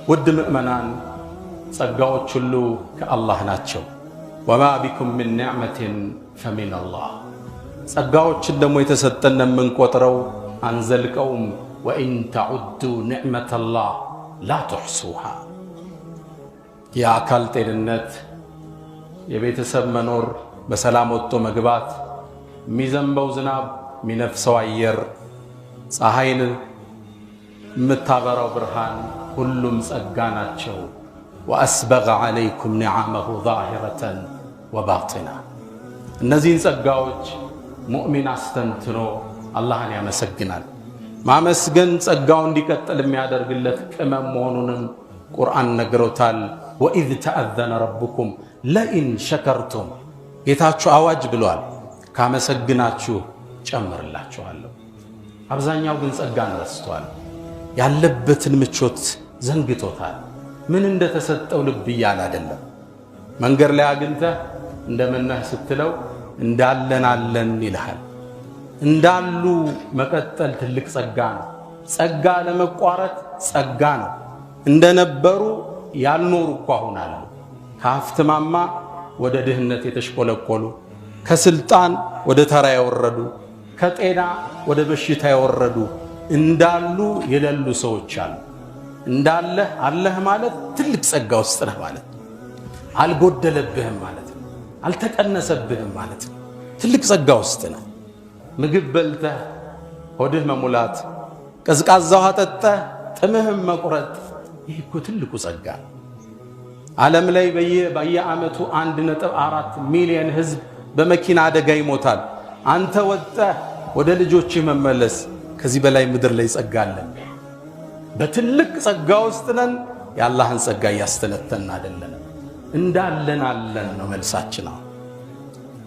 ውድ ምእመናን ጸጋዎች ሁሉ ከአላህ ናቸው። ወማ ቢኩም ምን ኒዕመትን ፈሚን አላህ። ጸጋዎችን ደግሞ የተሰጠን የምንቆጥረው አንዘልቀውም። ወኢን ተዑዱ ኒዕመተላህ ላ ትሕሱሃ። የአካል ጤንነት፣ የቤተሰብ መኖር፣ በሰላም ወጥቶ መግባት፣ የሚዘንበው ዝናብ፣ የሚነፍሰው አየር፣ ፀሐይን የምታበራው ብርሃን ሁሉም ጸጋ ናቸው። ወአስበገ ዐለይኩም ኒዓመሁ ዛሂረተን ወባጢና። እነዚህን ጸጋዎች ሙእሚን አስተንትኖ አላህን ያመሰግናል። ማመስገን ጸጋው እንዲቀጥል የሚያደርግለት ቅመም መሆኑንም ቁርአን ነግሮታል። ወኢዝ ተአዘነ ረቡኩም ለኢን ሸከርቱም፣ ጌታችሁ አዋጅ ብሏል፣ ካመሰግናችሁ ጨምርላችኋለሁ። አብዛኛው ግን ጸጋን ረስቷል። ያለበትን ምቾት ዘንግቶታል። ምን እንደተሰጠው ልብ እያለ አይደለም። መንገድ ላይ አግኝተህ እንደምነህ ስትለው እንዳለን አለን ይልሃል። እንዳሉ መቀጠል ትልቅ ጸጋ ነው። ጸጋ ለመቋረጥ ጸጋ ነው። እንደነበሩ ያልኖሩ እኮ አሁን አሉ። ከሀብት ማማ ወደ ድህነት የተሽቆለቆሉ፣ ከስልጣን ወደ ተራ የወረዱ፣ ከጤና ወደ በሽታ የወረዱ እንዳሉ የሌሉ ሰዎች አሉ። እንዳለህ አለህ ማለት ትልቅ ጸጋ ውስጥ ነህ ማለት ነው። አልጎደለብህም ማለት ነው። አልተቀነሰብህም ማለት ነው። ትልቅ ጸጋ ውስጥ ነህ። ምግብ በልተህ ሆድህ መሙላት፣ ቀዝቃዛ ውሃ ጠጥተህ ጥምህም መቁረጥ፣ ይህ እኮ ትልቁ ጸጋ ነው። ዓለም ላይ በየዓመቱ 1.4 ሚሊዮን ህዝብ በመኪና አደጋ ይሞታል። አንተ ወጥተህ ወደ ልጆችህ መመለስ፣ ከዚህ በላይ ምድር ላይ ጸጋ አለን? በትልቅ ጸጋ ውስጥ ነን። የአላህን ጸጋ እያስተነተን አይደለም። እንዳለን አለን ነው መልሳችን።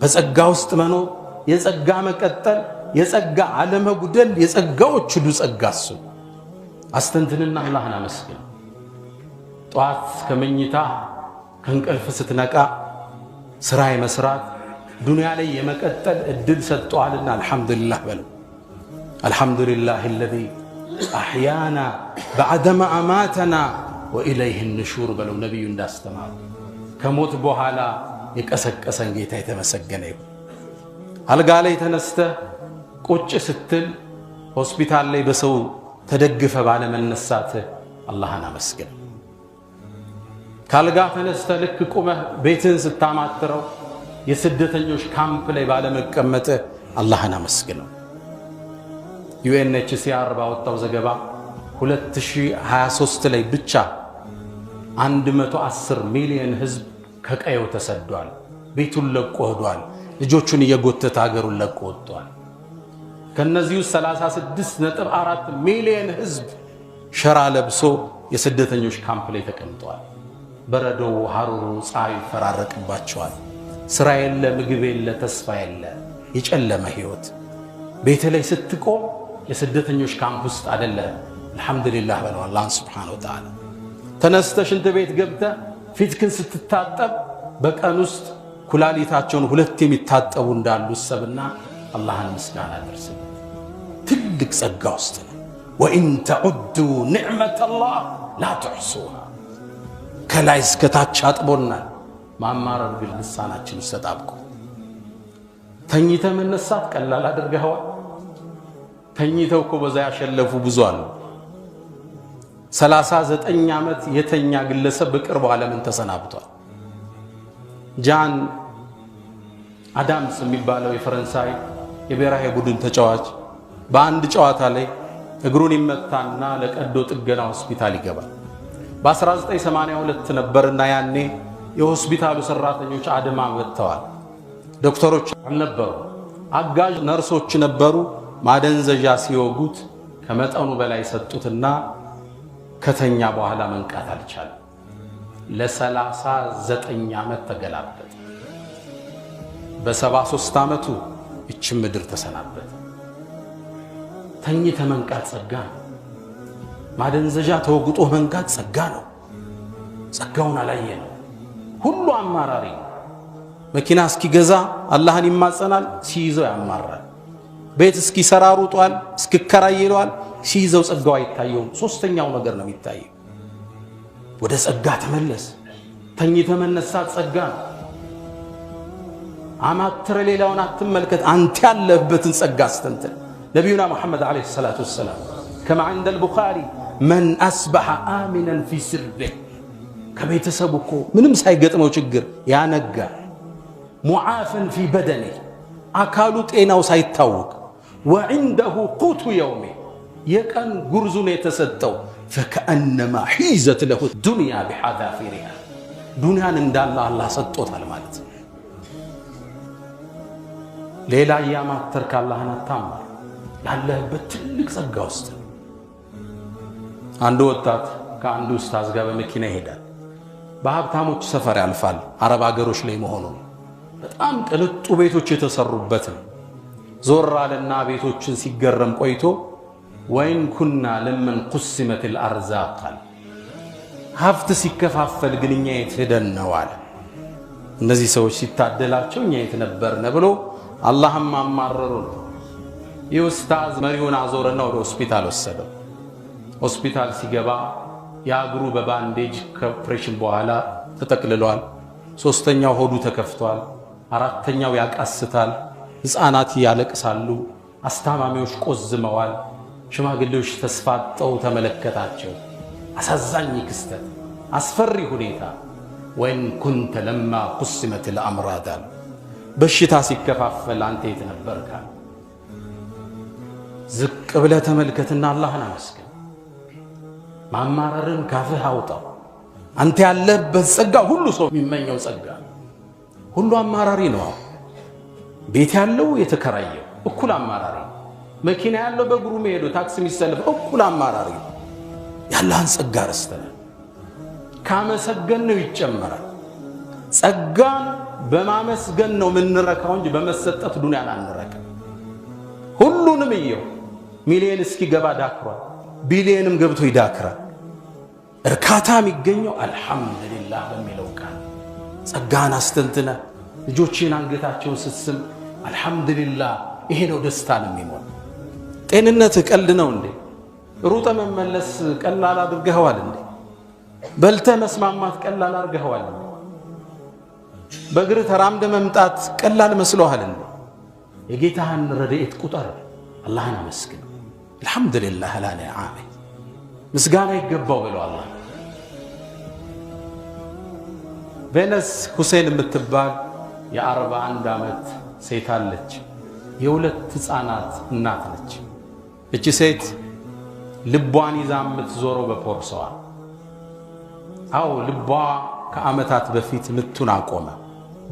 በጸጋ ውስጥ መኖር፣ የጸጋ መቀጠል፣ የጸጋ አለመጉደል፣ የጸጋዎች ሁሉ ጸጋ እሱ። አስተንትንና አላህን አመስግን። ጠዋት ከመኝታ ከእንቅልፍ ስትነቃ ስራ የመስራት ዱንያ ላይ የመቀጠል እድል ሰጥቷልና አልሐምዱሊላህ በለው። አልሐምዱሊላህ አለዚ አሕያና በዐደማ አማተና ወኢለይህ ንሹር በለው። ነቢዩ እንዳስተማሩ ከሞት በኋላ የቀሰቀሰን ጌታ የተመሰገነ ይሁን። አልጋ ላይ ተነስተህ ቁጭ ስትል ሆስፒታል ላይ በሰው ተደግፈ ባለመነሳትህ አላህን አመስግን። ካልጋ ተነስተህ ልክ ቁመህ ቤትህን ስታማትረው የስደተኞች ካምፕ ላይ ባለመቀመጥህ አላህን አመስግነው። ዩኤንኤችሲአር ባወጣው ዘገባ 2023 ላይ ብቻ 110 ሚሊዮን ህዝብ ከቀየው ተሰዷል። ቤቱን ለቆ ሄዷል። ልጆቹን እየጎተተ ሀገሩን ለቆ ወጥቷል። ከነዚህ 36.4 ሚሊዮን ህዝብ ሸራ ለብሶ የስደተኞች ካምፕ ላይ ተቀምጧል። በረዶው፣ ሐሩሩ፣ ፀሐዩ ይፈራረቅባቸዋል። ስራ የለ፣ ምግብ የለ፣ ተስፋ የለ፣ የጨለመ ህይወት። ቤት ላይ ስትቆም የስደተኞች ካምፕ ውስጥ አይደለም። አልሐምዱሊላህ በለው አላህን ሱብሓነሁ ወተዓላ። ተነስተህ ሽንት ቤት ገብተህ ፊትክን ስትታጠብ በቀን ውስጥ ኩላሊታቸውን 2 የሚታጠቡ እንዳሉ ሰብና አላህን ምስጋና አድርስበት። ትልቅ ጸጋ ውስጥ ነው። ወኢን ተዑዱ ኒዕመተላህ ላ ትሕሱሃ። ከላይ እስከ ታች አጥቦናል። ማማረር ግን ልሳናችን ውስጥ ተጣብቆ ተኝተህ መነሳት ቀላል አድርገኸዋል። ተኝተው እኮ በዛ ያሸለፉ ብዙ አሉ። 39 ዓመት የተኛ ግለሰብ በቅርቡ ዓለምን ተሰናብቷል። ጃን አዳምስ የሚባለው የፈረንሳይ የብሔራዊ ቡድን ተጫዋች በአንድ ጨዋታ ላይ እግሩን ይመታና ለቀዶ ጥገና ሆስፒታል ይገባል። በ1982 ነበርና ያኔ የሆስፒታሉ ሰራተኞች አድማ ወጥተዋል። ዶክተሮች አልነበሩ፣ አጋዥ ነርሶች ነበሩ። ማደንዘዣ ሲወጉት ከመጠኑ በላይ ሰጡትና ከተኛ በኋላ መንቃት አልቻለም። ለ39 ዓመት ተገላበጠ። በ73 ዓመቱ እችም ምድር ተሰናበተ። ተኝተ መንቃት ጸጋ ነው። ማደንዘዣ ተወግጦ መንቃት ጸጋ ነው። ጸጋውን አላየ ነው። ሁሉ አማራሪ ነው። መኪና እስኪገዛ አላህን ይማጸናል፣ ሲይዘው ያማራል። ቤት እስኪሰራ ሩጧል፣ እስኪከራይ ይለዋል፣ ሲይዘው ጸጋው አይታየውም። ሶስተኛው ነገር ነው የሚታየው። ወደ ጸጋ ተመለስ። ተኝተ መነሳት ጸጋ ነው። አማትረ ሌላውን አትመልከት። አንተ ያለህበትን ጸጋ አስተንትን። ነቢዩና ሙሐመድ ዓለይሂ ሰላቱ ወሰላም ከማ ዐንደ አልቡኻሪ መን አስበሐ አሚነን ፊ ስርቢህ ከቤተሰቡ እኮ ምንም ሳይገጥመው ችግር ያነጋ ሙዓፈን ፊ በደኒህ አካሉ ጤናው ሳይታወቅ ወዕንደሁ ቁቱ የውሚ የቀን ጉርዙን የተሰጠው ፈከአነማ ሒዘት ለሁ ዱንያ ቢሐዛፊሪሃ ዱንያን እንዳለ አላህ ሰጥቶታል ማለት ነው። ሌላ እያማተርክ አላህን አታማር። ያለህበት ትልቅ ጸጋ ውስጥ አንድ ወጣት ከአንዱ ኡስታዝ ጋር በመኪና ይሄዳል። በሀብታሞች ሰፈር ያልፋል። አረብ አገሮች ላይ መሆኑ በጣም ቅንጡ ቤቶች የተሰሩበት ነው። ዞር አለና ቤቶችን ሲገረም ቆይቶ ወይን ኩና ለመን ቁስመት الارزاق ሀብት ሲከፋፈል ግን እኛ የት ሄደን ነው አለ። እነዚህ ሰዎች ሲታደላቸው እኛ የት ነበርን ብሎ አላህም አማረሩ ነው። የኡስታዝ መሪውን አዞረና ወደ ሆስፒታል ወሰደው። ሆስፒታል ሲገባ ያግሩ በባንዴጅ ከኦፕሬሽን በኋላ ተጠቅልሏል። ሶስተኛው ሆዱ ተከፍቷል። አራተኛው ያቃስታል። ህፃናት ያለቅሳሉ። አስታማሚዎች ቆዝመዋል። ሽማግሌዎች ተስፋጠው ተመለከታቸው። አሳዛኝ ክስተት፣ አስፈሪ ሁኔታ። ወይን ኩንተ ለማ ቁስመት الامراض በሽታ ሲከፋፈል አንተ የት ነበርካ? ዝቅ ብለህ ተመልከትና አላህን አመስግን። ማማረርን ካፍህ አውጣው። አንተ ያለበት ጸጋ ሁሉ ሰው የሚመኘው ጸጋ ሁሉ አማራሪ ነው። ቤት ያለው የተከራየው እኩል አማራሪ፣ መኪና ያለው በእግሩ መሄዱ ታክሲ የሚሰልፍ እኩል አማራሪ። ያላህን ጸጋ ረስተን ካመሰገን ነው ይጨመራል። ጸጋን በማመስገን ነው ምንረካው እንጂ በመሰጠት ዱንያን አንረካ። ሁሉንም ይየው ሚሊየን እስኪገባ ዳክሯል። ቢሊየንም ገብቶ ይዳክራል። እርካታ የሚገኘው አልሐምዱሊላህ በሚለው ቃል ጸጋን አስተንትነ ልጆችን አንገታቸውን ስትስም አልሐምዱሊላህ ይሄ ነው ደስታን የሚሞላ። ጤንነት ቀልድ ነው እንዴ? ሩጠ መመለስ ቀላል አድርገዋል እንዴ? በልተ መስማማት ቀላል አድርገዋል እንዴ? በእግር ተራምደ መምጣት ቀላል መስሎሃል እንዴ? የጌታህን ረድኤት ቁጠር። አላህን አመስግን። አልሐምዱሊላህ ላ ነዓም ምስጋና ይገባው ብለው አላህ። ቬነስ ሁሴን የምትባል የ41 ዓመት ሴት አለች። የሁለት ህፃናት እናት ነች። እቺ ሴት ልቧን ይዛ የምትዞረው በፖርሳዋ። አው ልቧ ከዓመታት በፊት ምቱን አቆመ፣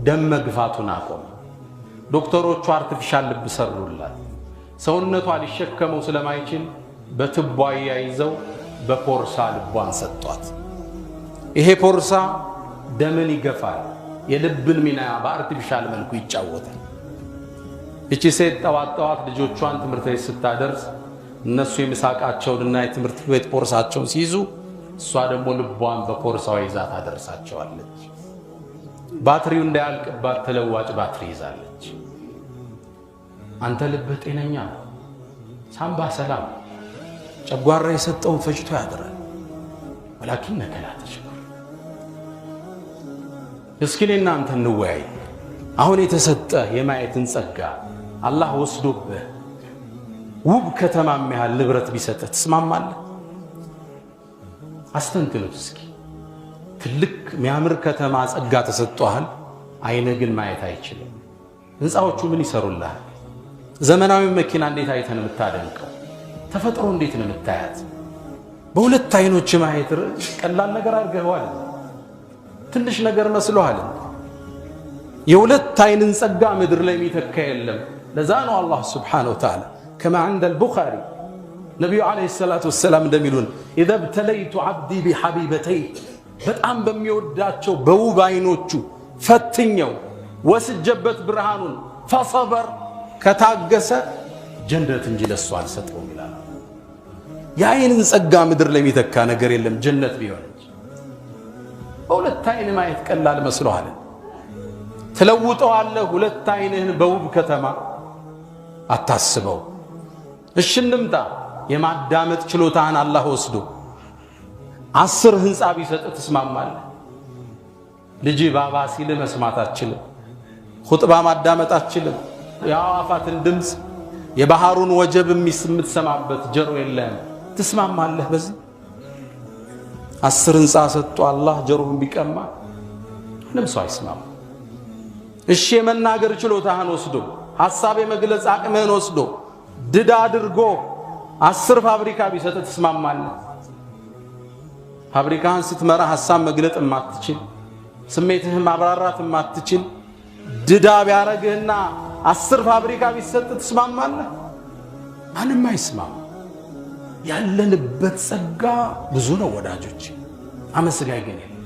ደም መግፋቱን አቆመ። ዶክተሮቹ አርቲፊሻል ልብ ሰሩላት። ሰውነቷ ሊሸከመው ስለማይችል በትቧ ያይዘው በፖርሳ ልቧን ሰጧት። ይሄ ፖርሳ ደምን ይገፋል፣ የልብን ሚና በአርቲፊሻል መልኩ ይጫወታል። እቺ ሴት ጠዋት ልጆቿን ትምህርት ቤት ስታደርስ እነሱ የምሳቃቸውንና የትምህርት ቤት ፖርሳቸውን ሲይዙ እሷ ደግሞ ልቧን በፖርሳው ይዛ ታደርሳቸዋለች። ባትሪው እንዳያልቅባት ተለዋጭ ባትሪ ይዛለች። አንተ ልብህ ጤነኛ ነው፣ ሳምባ ሰላም፣ ጨጓራ የሰጠውን ፈጅቶ ያድራል። ወላኪነከ ላ ተሽኩር። እስኪ እኔና አንተ እንወያይ። አሁን የተሰጠ የማየትን ጸጋ አላህ ወስዶብህ ውብ ከተማ የሚያህል ንብረት ቢሰጥህ ትስማማለህ? አስተንትኑት እስኪ። ትልቅ የሚያምር ከተማ ጸጋ ተሰጥቷል። አይነ ግን ማየት አይችልም። ህንፃዎቹ ምን ይሰሩልሃል? ዘመናዊ መኪና እንዴት አይተን የምታደንቀው? ተፈጥሮ እንዴት ነው የምታያት? በሁለት አይኖች ማየት ቀላል ነገር አድርገዋል። ትንሽ ነገር መስሎሃል። የሁለት አይንን ጸጋ ምድር ላይ የሚተካ የለም። ለዛ ነው አላህ ሱብሓነሁ ወተዓላ ከማ ዐንደ አልቡኻሪ ነቢዩ ዓለይሂ ሰላቱ ወሰላም እንደሚሉን ኢዘ ብተለይቱ ዐብዲ ቢሐቢበተይ በጣም በሚወዳቸው በውብ አይኖቹ ፈትኘው ወስጀበት ብርሃኑን ፈሰበር ከታገሰ ጀነት እንጂ ለሱ አልሰጠውም ይላል። የአይንን ጸጋ ምድር ላይ የሚተካ ነገር የለም ጀነት ቢሆን እንጂ። በሁለት አይን ማየት ቀላል መስሎሃል? ትለውጠዋለህ ሁለት አይንህን በውብ ከተማ አታስበው። እሺ እንምጣ። የማዳመጥ ችሎታህን አላህ ወስዶ 10 ህንጻ ቢሰጥ ትስማማለህ? ልጅ ባባ ሲል መስማት አትችልም። ኹጥባ ማዳመጥ አትችልም። የአዋፋትን ድምፅ የባህሩን ወጀብ የምትሰማበት ጆሮ የለም። ትስማማለህ? በዚህ 10 ህንጻ ሰጥቶ አላህ ጆሮህን ቢቀማ ምንም ሰው አይስማማ። እሺ የመናገር ችሎታህን ወስዶ ሐሳብ የመግለጽ አቅምህን ወስዶ ድዳ አድርጎ 10 ፋብሪካ ቢሰጥ ትስማማለህ? ፋብሪካህን ስትመራ ሐሳብ መግለጥ የማትችል ስሜትህን ማብራራት የማትችል ድዳ ቢያረግህና 10 ፋብሪካ ቢሰጥ ትስማማለህ? ማንም አይስማማ። ያለንበት ጸጋ ብዙ ነው ወዳጆች፣ አመስጋኝ ግን የለም።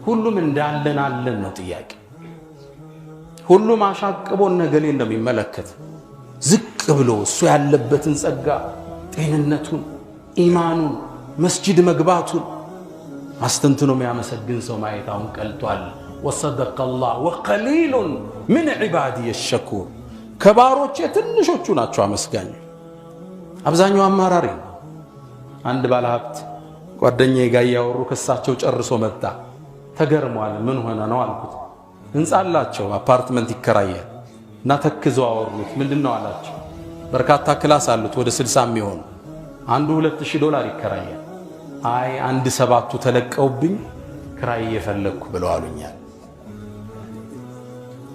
ሁሉም እንዳለን አለን ነው ጥያቄ። ሁሉም አሻቅቦን ነገሌ እንደሚመለከት ዝቅ ብሎ እሱ ያለበትን ጸጋ፣ ጤንነቱን፣ ኢማኑን፣ መስጂድ መግባቱን አስተንትኖ የሚያመሰግን ሰው ማየት አሁን ቀልጧል። ወሰደቀ አላህ ወቀሊሉን ምን ዒባዲየ ሸኩር። ከባሮቼ ትንሾቹ ናቸው አመስጋኝ፣ አብዛኛው አማራሪ። አንድ ባለሀብት ጓደኛዬ ጋር እያወሩ ከሳቸው ጨርሶ መጣ። ተገርሟል። ምን ሆነ ነው አልኩት። ህንጻ አላቸው፣ አፓርትመንት ይከራያል እና ተክዘው አወሩት። ምንድነው አላቸው። በርካታ ክላስ አሉት፣ ወደ 60 የሚሆኑ። አንዱ $2000 ይከራያል። አይ 1/7ቱ ተለቀውብኝ ክራይ እየፈለግኩ ብለው አሉኛል።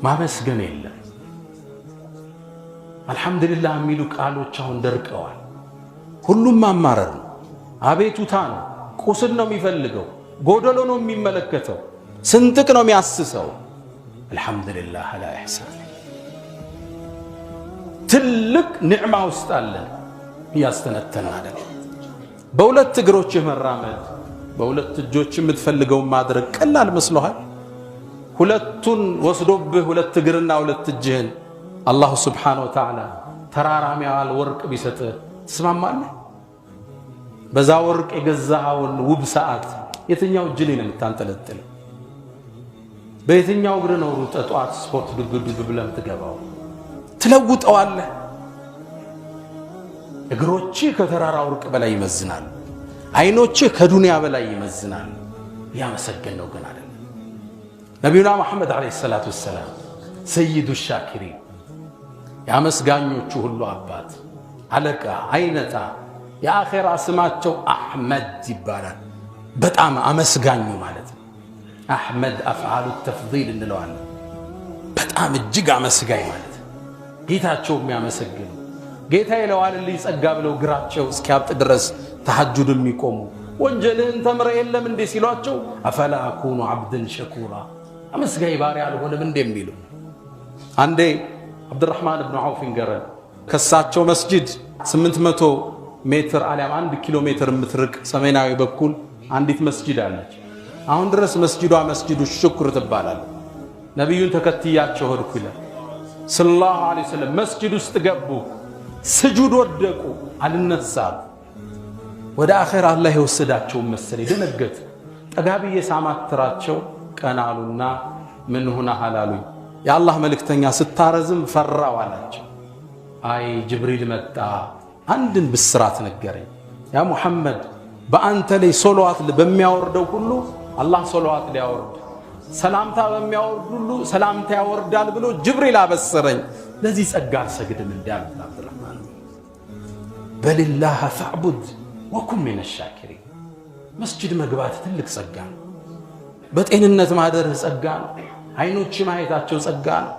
ማመስገን የለም። አልሐምዱሊላህ የሚሉ ቃሎች አሁን ደርቀዋል። ሁሉም ማማረር ነው፣ አቤቱታ ነው፣ ቁስል ነው የሚፈልገው፣ ጎደሎ ነው የሚመለከተው፣ ስንጥቅ ነው የሚያስሰው። አልሐምዱሊላህ አላ ኢሕሳን። ትልቅ ኒዕማ ውስጥ አለን እያስተነተንን አይደል? በሁለት እግሮችህ መራመድ፣ በሁለት እጆች የምትፈልገውን ማድረግ ቀላል መስሎሃል? ሁለቱን ወስዶብህ ሁለት እግርና ሁለት እጅህን አላሁ ስብሓነሁ ወተዓላ ተራራም ያህል ወርቅ ቢሰጥህ ትስማማለህ? በዛ ወርቅ የገዛኸውን ውብ ሰዓት የትኛው እጅ ላይ ነው የምታንጠለጥለው? በየትኛው እግር ነው ሩጠህ ጠዋት ስፖርት ዱብ ብለህ የምትገባው? ትለውጠዋለህ። እግሮችህ ከተራራ ወርቅ በላይ ይመዝናሉ። አይኖችህ ከዱንያ በላይ ይመዝናሉ። ያመሰገን ነው ግን አይደለም። ነቢዩና መሐመድ ዓለይሂ ሰላቱ ወሰላም ሰይዱ ሻኪሪን፣ የአመስጋኞቹ ሁሉ አባት፣ አለቃ፣ አይነታ፣ የአኼራ ስማቸው አሕመድ ይባላል። በጣም አመስጋኙ ማለት ነው። አሕመድ አፍዓሉ ተፍዲል እንለዋለን። በጣም እጅግ አመስጋኝ ማለት ነው። ጌታቸው የሚያመሰግኑ ጌታ ይለዋልልኝ ጸጋ ብለው እግራቸው እስኪያብጥ ድረስ ተሐጁድ የሚቆሙ ወንጀልህን ተምረ የለም እንዴ ሲሏቸው አፈላ አኩኑ ዓብድን ሸኩራ፣ አመስጋኝ ባሪያ አልሆንም እንዴ የሚሉ። አንዴ አብዱራህማን ብን ዐውፍ ገረን ከሳቸው መስጂድ 800 ሜትር አሊያም 1 ኪሎ ሜትር የምትርቅ ሰሜናዊ በኩል አንዲት መስጂድ አለች። አሁን ድረስ መስጂዷ መስጂዱ ሽኩር ትባላለች። ነቢዩን ተከትያቸው ሄድኩ ይላል ሰለላሁ ዐለይሂ ወሰለም። መስጂድ ውስጥ ገቡ፣ ስጁድ ወደቁ፣ አልነሳም። ወደ አኼራ አላህ የወሰዳቸው መሰለኝ። ደነገጡ። ጠጋብዬ ሳማትራቸው ቀናሉና ምን ሆነ አላሉኝ። የአላህ መልእክተኛ ስታረዝም ፈራው አላቸው። አይ ጅብሪል መጣ፣ አንድን ብስራት ነገረኝ። ያ ሙሐመድ በአንተ ላይ ሶላዋት በሚያወርደው ሁሉ አላህ ሶላዋት ሊያወርድ፣ ሰላምታ በሚያወርድ ሁሉ ሰላምታ ያወርዳል ብሎ ጅብሪል አበሰረኝ። ለዚህ ጸጋ አልሰግድም እንዳሉት አብዱራህማን በሊላህ ፈዕቡድ ወኩን ሚነ ሻኪሪን። መስጂድ መግባት ትልቅ ጸጋ ነው። በጤንነት ማደርህ ጸጋ ነው። አይኖች ማየታቸው ጸጋ ነው።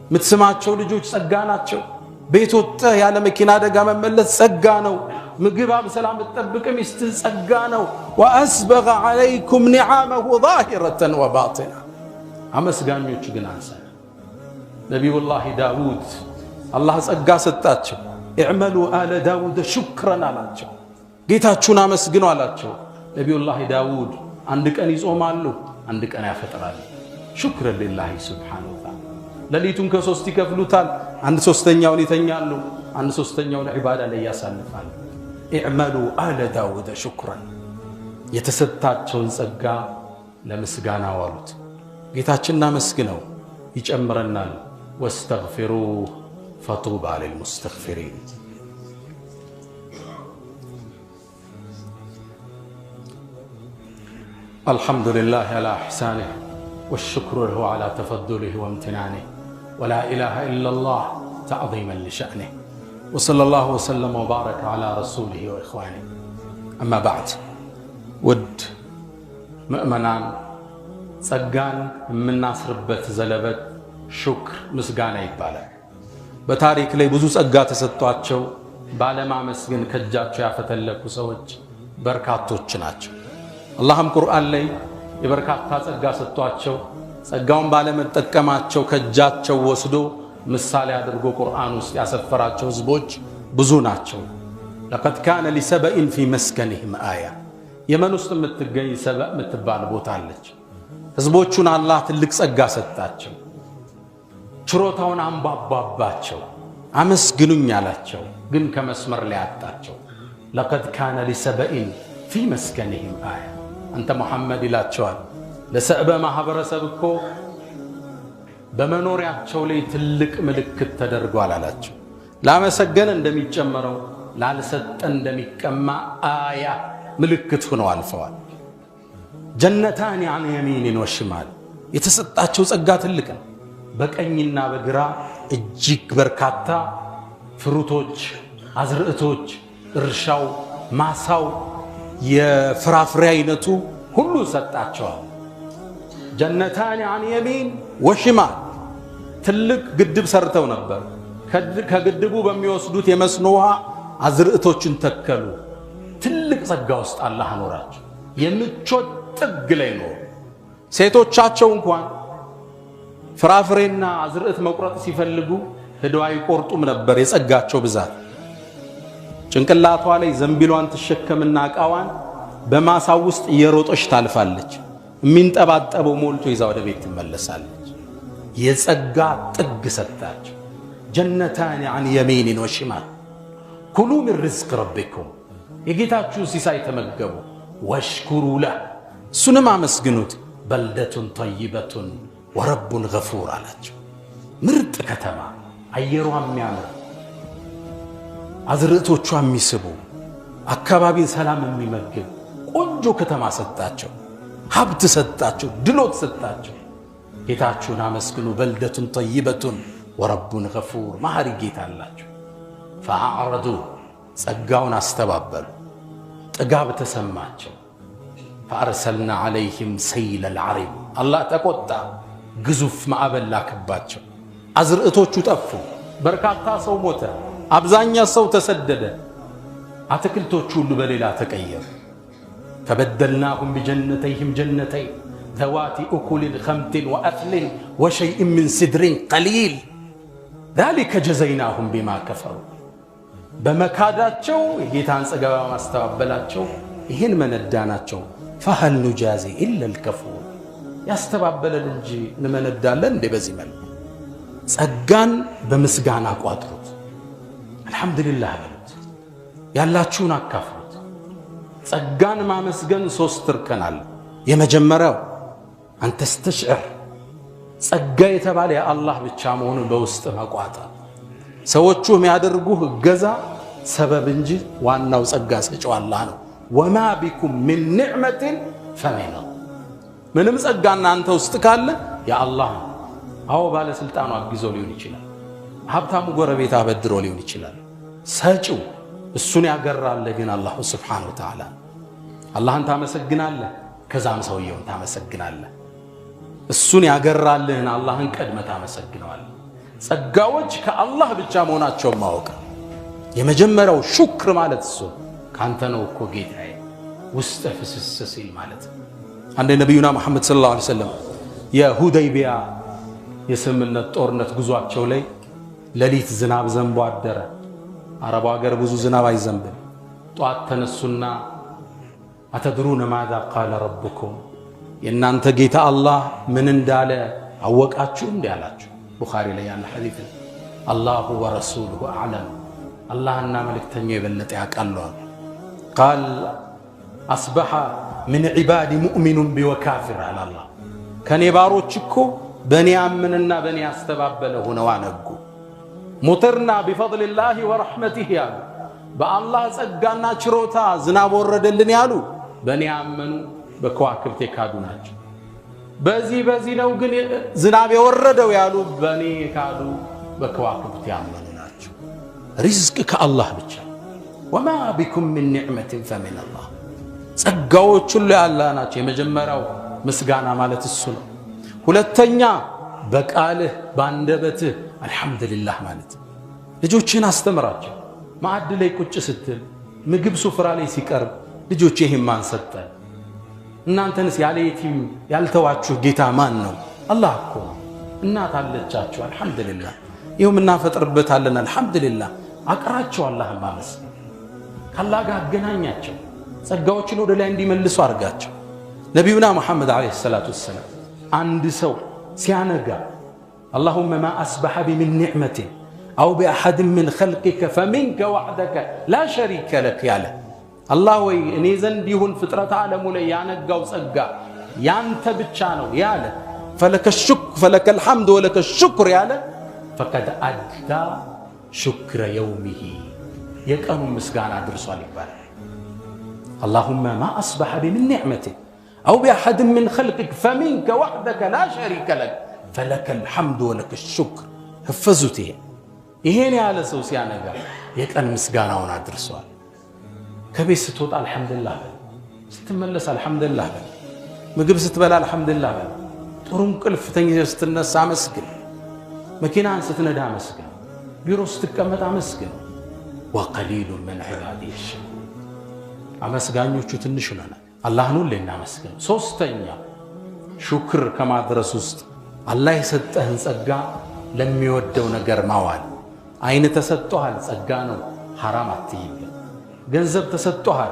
የምትስማቸው ልጆች ጸጋ ናቸው። ቤት ወጥተህ ያለ መኪና አደጋ መመለስ ጸጋ ነው። ምግብ በሰላም ብትጠብቅ ሚስትህ ጸጋ ነው። ወአስበገ ዐለይኩም ኒዓመሁ ዛሂረተን ወባጢና። አመስጋኞቹ ግን አንሰ ነቢዩላህ ዳውድ አላህ ጸጋ ሰጣቸው። እዕመሉ አለ ዳውድ ሹክረን አላቸው። ጌታችሁን አመስግኑ አላቸው። ነቢዩላህ ዳውድ አንድ ቀን ይጾማሉ፣ አንድ ቀን ያፈጥራሉ። ሹክረን ሊላሂ ሱብሓነሁ ወተዓላ። ሌሊቱን ከ3 ይከፍሉታል። 1/3ኛውን ይተኛሉ፣ 1/3ኛውን ዒባዳ ላይ ያሳልፋሉ። እዕመሉ አለ ዳውድ ሹክረን። የተሰጣቸውን ጸጋ ለምስጋና ዋሉት። ጌታችንን አመስግነው ይጨምረናል። ወስተግፊሩህ ፈጡባ ሊልሙስተግፊሪን። الحمد لله على إحسانه والشكر له على تفضله وامتنانه ولا إله إلا الله تعظيما لشأنه وصلى الله وسلم وبارك على رسوله وإخوانه أما بعد ود مؤمنان ጸጋን የምናስርበት ዘለበት ሹክር ምስጋና ይባላል። በታሪክ ላይ ብዙ ጸጋ ተሰጥቷቸው ባለማመስገን ከጃቸው ያፈተለኩ ሰዎች በርካቶች ናቸው። አላህም ቁርአን ላይ የበርካታ ጸጋ ሰጥቷቸው ጸጋውን ባለመጠቀማቸው ከጃቸው ወስዶ ምሳሌ አድርጎ ቁርአን ውስጥ ያሰፈራቸው ህዝቦች ብዙ ናቸው። لقد كان لسبأ في مسكنهم آية የመን ውስጥ የምትገኝ ሰበእ የምትባል ቦታ አለች። ህዝቦቹን አላህ ትልቅ ጸጋ ሰጣቸው። ችሮታውን አንባባባቸው፣ አመስግኑኝ አላቸው። ግን ከመስመር ላይ አጣቸው። لقد كان لسبأ في مسكنهم آية አንተ መሐመድ ይላቸዋል ለሰዕበ ማህበረሰብ እኮ በመኖሪያቸው ላይ ትልቅ ምልክት ተደርጓል አላቸው። ላመሰገነ እንደሚጨመረው ላልሰጠ እንደሚቀማ አያ ምልክት ሆነው አልፈዋል። ጀነታን عن يمين وشمال የተሰጣቸው ጸጋ ትልቅ ነው። በቀኝና በግራ እጅግ በርካታ ፍሩቶች፣ አዝርዕቶች፣ እርሻው፣ ማሳው፣ የፍራፍሬ አይነቱ ሁሉ ሰጣቸዋል። ጀነታን عن يمين وشمال ትልቅ ግድብ ሰርተው ነበር። ከግድቡ በሚወስዱት የመስኖ ውሃ አዝርዕቶችን ተከሉ። ትልቅ ጸጋ ውስጥ አላህ አኖራቸው። የምቾት ጥግ ላይ ነው። ሴቶቻቸው እንኳን ፍራፍሬና አዝርዕት መቁረጥ ሲፈልጉ ሄደው አይቆርጡም ነበር። የጸጋቸው ብዛት ጭንቅላቷ ላይ ዘንቢሏን ትሸከምና ዕቃዋን በማሳው ውስጥ እየሮጠች ታልፋለች። የሚንጠባጠበው ሞልቶ ይዛ ወደ ቤት ትመለሳለች። የጸጋ ጥግ ሰጣቸው። ጀነታን عن يمين وشمال كلوا من رزق ربكم የጌታችሁ ሲሳይ ተመገቡ። ወሽኩሩ ለህ እሱንም አመስግኑት። በልደቱን ጠይበቱን ወረቡን ገፉር አላቸው። ምርጥ ከተማ፣ አየሯ የሚያምር፣ አዝርዕቶቿ የሚስቡ፣ አካባቢን ሰላም የሚመግብ ቆንጆ ከተማ ሰጣቸው። ሀብት ሰጣቸው፣ ድሎት ሰጣቸው። ጌታችሁን አመስግኑ። በልደቱን ጠይበቱን ወረቡን ገፉር ማህሪ ጌታ አላቸው። ፈአዕረዱ ጸጋውን አስተባበሉ። ጥጋብ ተሰማቸው። ፈአርሰልና ዓለይህም ሰይለ ልዓሪም አላህ ተቆጣ። ግዙፍ ማዕበል ላከባቸው። አዝርዕቶቹ ጠፉ። በርካታ ሰው ሞተ። አብዛኛ ሰው ተሰደደ። አትክልቶቹ ሁሉ በሌላ ተቀየሩ። ፈበደልናሁም ቢጀነተይህም ጀነተይን ዘዋቲ እኩልን ኸምትን ወአክልን ወሸይእን ምን ሲድሪን ቀሊል ذلك جزيناهم بما كفروا በመካዳቸው የጌታን ጸጋ ማስተባበላቸው ይሄን መነዳናቸው። فهل نجازي إلا الكفور ያስተባበለን እንጂ እንመነዳለን እንደ በዚህ መልኩ። ጸጋን በምስጋና ቋጥሩት። አልহামዱሊላህ በሉት። ያላችሁን አካፍሉት። ጸጋን ማመስገን ሶስት እርከን አለ። የመጀመሪያው አንተ ተስተሽዕር ጸጋ የተባለ የአላህ ብቻ መሆኑን በውስጥ መቋጠር። ሰዎቹ የሚያደርጉህ እገዛ ሰበብ እንጂ ዋናው ጸጋ ሰጪው አላህ ነው። ወማ ቢኩም ሚን ኒዕመትን ፈሚን ምንም ጸጋ እናንተ ውስጥ ካለ የአላህ ነው። አዎ ባለስልጣኑ አግዞ ሊሆን ይችላል። ሀብታሙ ጎረቤት አበድሮ ሊሆን ይችላል። ሰጪው እሱን ያገራልህ ግን አላህ ሱብሓነሁ ወተዓላ። አላህን ታመሰግናለህ፣ ከዛም ሰውየውን ታመሰግናለህ። እሱን ያገራልህን አላህን ቀድመህ ታመሰግነዋለህ። ጸጋዎች ከአላህ ብቻ መሆናቸውን ማወቅ የመጀመሪያው ሹክር ማለት እሱ ካንተ ነው እኮ ጌታዬ ውስጥ ፍስስ ሲል ማለት። አንደ ነብዩና መሐመድ ሰለላሁ ዐለይሂ ወሰለም የሁደይቢያ የስምምነት ጦርነት ጉዟቸው ላይ ሌሊት ዝናብ ዘንቦ አደረ። አረቡ ሀገር ብዙ ዝናብ አይዘንብም። ጧት ተነሱና አተድሩነ ማዛ ቃለ ረብኩም የእናንተ ጌታ አላህ ምን እንዳለ አወቃችሁ እንዴ አላችሁ። ቡኻሪ ላይ ያለ ሐዲስ ነው። አላሁ ወረሱሉሁ አዕለም አላህና መልእክተኛው የበለጠ ያውቃሉ። ቃል አስበሐ ምን ዒባዲ ሙእሚኑን ቢወካፊር አላህ ከኔ ባሮች እኮ በኔ ያምንና በኔ ያስተባበለ ሆነው አነጉ። ሙጥርና ቢፈድሊላሂ ወረሕመቲሂ ያሉ በአላህ ጸጋና ችሮታ ዝናብ ወረደልን ያሉ በኔ ያመኑ በከዋክብት የካዱ ናቸው። በዚህ ነው ግን ዝናብ የወረደው ያሉ በኔ የካዱ በከዋክብት ያመኑ ናቸው። ሪዝቅ ከአላህ ብቻ። ወማ ቢኩም ምን ኒዕመትን ፈሚን አላህ። ጸጋዎች ሁሉ ያላህ ናቸው። የመጀመሪያው ምስጋና ማለት እሱ ነው። ሁለተኛ በቃልህ ባንደበትህ አልሐምዱሊላህ ማለት። ልጆችን አስተምራቸው። ማዕድ ላይ ቁጭ ስትል ምግብ ሱፍራ ላይ ሲቀርብ ልጆች ይሄን ማን ሰጠ? እናንተንስ ያለ የቲም ያልተዋችሁ ጌታ ማን ነው? አላህ እኮ። እናት አለቻችሁ አልሐምዱሊላህ። ይኸው እናፈጥርበታለን አልሐምዱሊላህ። አቅራቸው አላህን ማመስገን። ከአላህ ጋር አገናኛቸው። ጸጋዎችን ወደ ላይ እንዲመልሱ አድርጋቸው። ነቢዩና ሙሐመድ ዓለይሂ ሰላቱ ወሰላም አንድ ሰው ሲያነጋ አላሁመ ማ አስበሐ ቢሚን ኒዕመቲን አው ቢአሐድን ምን ኸልቂከ ፈሚንከ ወሕደከ ላ ሸሪከ ለክ ያለ አላህ ወይ እኔ ዘንድ ይሁን ፍጥረት ዓለሙ ላይ ያነጋው ጸጋ ያንተ ብቻ ነው ያለ ፈለከል ሐምድ ወለከ ሹክር ያለ ፈቀድ አዳ ሹክረ የውሚሂ የቀኑን ምስጋና አድርሷል ይባላል። አላሁመ ማ አስበሐ ቢሚን ኒዕመቲን አው ቢአሐድን ምን ኸልቂከ ፈሚንከ ወሕደከ ላ ሸሪከ ለክ ፈለከል ሐምድ ወለከ ሹክር። ህፈዙት። ይሄን ያለ ሰው ሲያነጋ የቀን ምስጋናውን አድርሷል። ከቤት ስትወጣ አልሐምዱሊላህ በል፣ ስትመለስ አልሐምዱሊላህ በል፣ ምግብ ስትበላ አልሐምዱሊላህ በል፣ ጥሩ እንቅልፍ ተኝተህ ስትነሳ አመስግን፣ መኪናን ስትነዳ አመስግን፣ ቢሮ ስትቀመጥ አመስግን። ወቀሊሉ ምን ዒባዲየ ሸኩር። አመስጋኞቹ ትንሽ ነን። አላህን ሁሌ እናመስግን። ሶስተኛ ሹክር ከማድረስ ውስጥ አላህ የሰጠህን ጸጋ ለሚወደው ነገር ማዋል። አይን ተሰጥቶሃል፣ ጸጋ ነው፣ ሐራም አትይበት። ገንዘብ ተሰጥቶሃል፣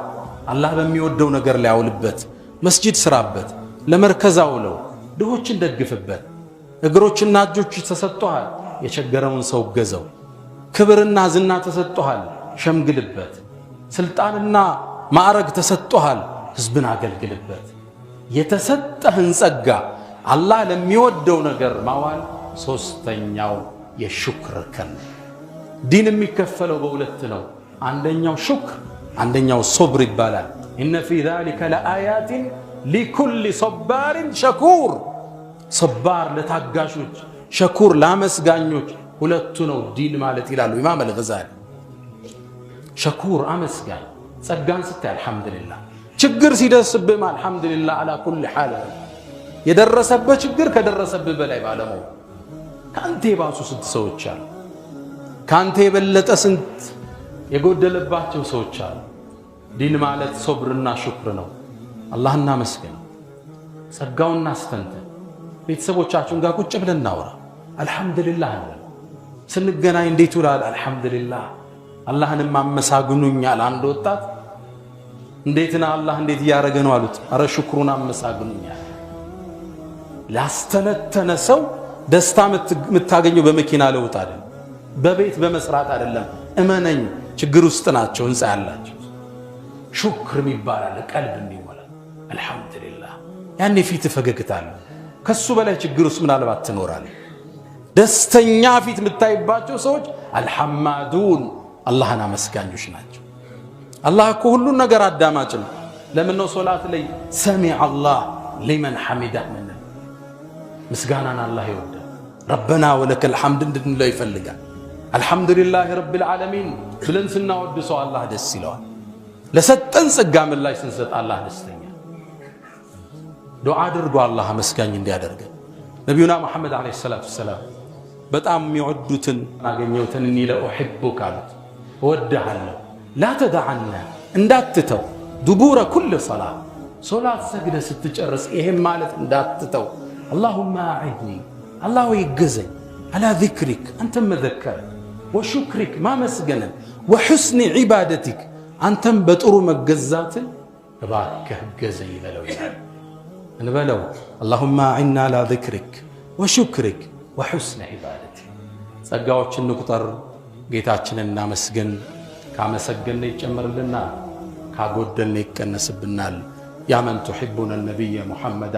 አላህ በሚወደው ነገር ላይ አውልበት። መስጂድ ስራበት፣ ለመርከዝ አውለው፣ ድሆችን ደግፍበት። እግሮችና እጆች ተሰጥቶሃል፣ የቸገረውን ሰው ገዘው። ክብርና ዝና ተሰጥቶሃል፣ ሸምግልበት። ስልጣንና ማዕረግ ተሰጥቶሃል፣ ህዝብን አገልግልበት። የተሰጠህን ጸጋ አላህ ለሚወደው ነገር ማዋል ሶስተኛው የሹክር ከን። ዲን የሚከፈለው በሁለት ነው። አንደኛው ሹክር፣ አንደኛው ሶብር ይባላል። ኢነ ፊ ዛሊከ ለአያቲን ሊኩሊ ሶባሪን ሸኩር። ሶባር ለታጋሾች፣ ሸኩር ለአመስጋኞች። ሁለቱ ነው ዲን ማለት ይላሉ ኢማም አልገዛሊ። ሸኩር አመስጋኝ፣ ጸጋን ስታይ አልሐምዱሊላህ፣ ችግር ሲደርስብህም አልሐምዱሊላህ አላ ኩሊ ሓል። የደረሰበት ችግር ከደረሰብህ በላይ ባለመው ከአንተ የባሱ ስንት ሰዎች አሉ። ከአንተ የበለጠ ስንት የጎደለባቸው ሰዎች አሉ። ዲን ማለት ሶብርና ሹክር ነው። አላህና መስገን፣ ጸጋውና አስተንተን። ቤተሰቦቻችን ጋር ቁጭ ብለን እናውራ፣ አልሐምዱሊላህ እንበል። ስንገናኝ እንዴት ውላል? አልሐምዱሊላህ። አላህንም አመሳግኑኛል። አንድ ወጣት እንዴትና አላህ እንዴት እያደረገ ነው አሉት። አረ ሹክሩን አመሳግኑኛል። ላስተነተነ ሰው ደስታ የምታገኘው በመኪና ለውጥ አይደለም፣ በቤት በመስራት አይደለም። እመነኝ፣ ችግር ውስጥ ናቸው ህንፃ ያላቸው። ሹክር ይባላል ቀልብ እንዲሞላ። አልሐምዱሊላህ ያኔ ፊት ፈገግታለህ። ከሱ በላይ ችግር ውስጥ ምናልባት ትኖራለህ። ደስተኛ ፊት የምታይባቸው ሰዎች አልሐማዱን አላህን አመስጋኞች ናቸው። አላህ እኮ ሁሉን ነገር አዳማጭ ነው። ለምን ነው ሶላት ላይ ሰሚዐ አላህ ሊመን ሐሚዳ ምን ምስጋናን አላህ ይወዳል። ረበና ወለከል ሐምድ እንድንለው ይፈልጋል። አልሐምዱሊላህ ረቢል ዓለሚን ብለን ስናወድሰው አላህ ደስ ይለዋል። ለሰጠን ጸጋ ምላሽ ስንሰጥ አላህ ደስተኛ። ዱዓ አድርጎ አላህ አመስጋኝ እንዲያደርገን። ነቢዩና ሙሐመድ ዓለይሂ ሰላቱ ወሰላም በጣም የሚወዱትን አገኘሁትን እኒ ለኡሒቡክ አሉት። እወድሃለሁ። ላ ተደዐና እንዳትተው፣ ዱቡረ ኩል ሰላት ሶላት ሰግደ ስትጨርስ ይሄም ማለት እንዳትተው። አላሁማ አዒድኒ አላህ ወይ እገዘኝ፣ አላ ዚክሪክ አንተም መዘከር፣ ወሹክሪክ ማመስገንን፣ ወሑስኒ ዒባደቲክ አንተም በጥሩ መገዛትን እባክህ እገዘኝ በለው ይላል። እንበለው አላሁማ አዒና አላ ዚክሪክ ወሹክሪክ ወሑስኒ ዒባደቲክ። ጸጋዎችን እንቁጠር፣ ጌታችንን እናመስግን። ካመሰገን ይጨመርልናል፣ ካጎደልን ይቀነስብናል። ያ መን ቱሒቡነ ነቢየ ሙሐመዳ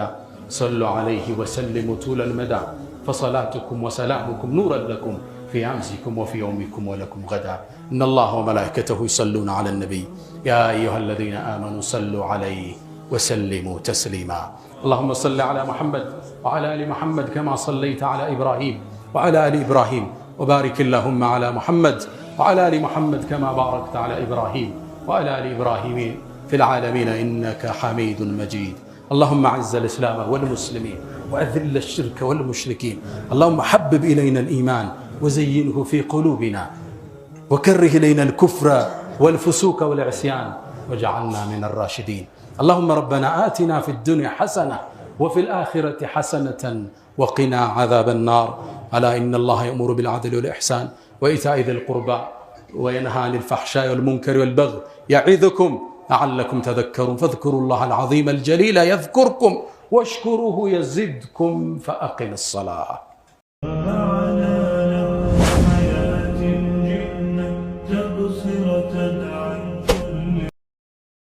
صلوا عليه وسلموا طول المدى فصلاتكم وسلامكم نورا لكم في أمسكم وفي يومكم ولكم غدا إن الله وملائكته يصلون على النبي يا أيها الذين آمنوا صلوا عليه وسلموا تسليما. اللهم صل على محمد وعلى آل محمد كما صليت على إبراهيم وعلى آل إبراهيم، وبارك اللهم على محمد وعلى آل محمد كما باركت على إبراهيم وعلى آل إبراهيم في العالمين إنك حميد مجيد. اللهم أعز الإسلام والمسلمين وأذل الشرك والمشركين. اللهم حبب إلينا الإيمان وزينه في قلوبنا، وكره إلينا الكفر والفسوق والعصيان واجعلنا من الراشدين. اللهم ربنا آتنا في الدنيا حسنة وفي الآخرة حسنة وقنا عذاب النار. ألا إن الله يأمر بالعدل والإحسان وإيتاء ذي القربى وينهى عن الفحشاء والمنكر والبغي يعظكم لعلكم تذكرون. فاذكروا الله العظيم الجليل يذكركم واشكروه يزدكم فأقم الصلاة. معنا له حياة جئنا تبصرة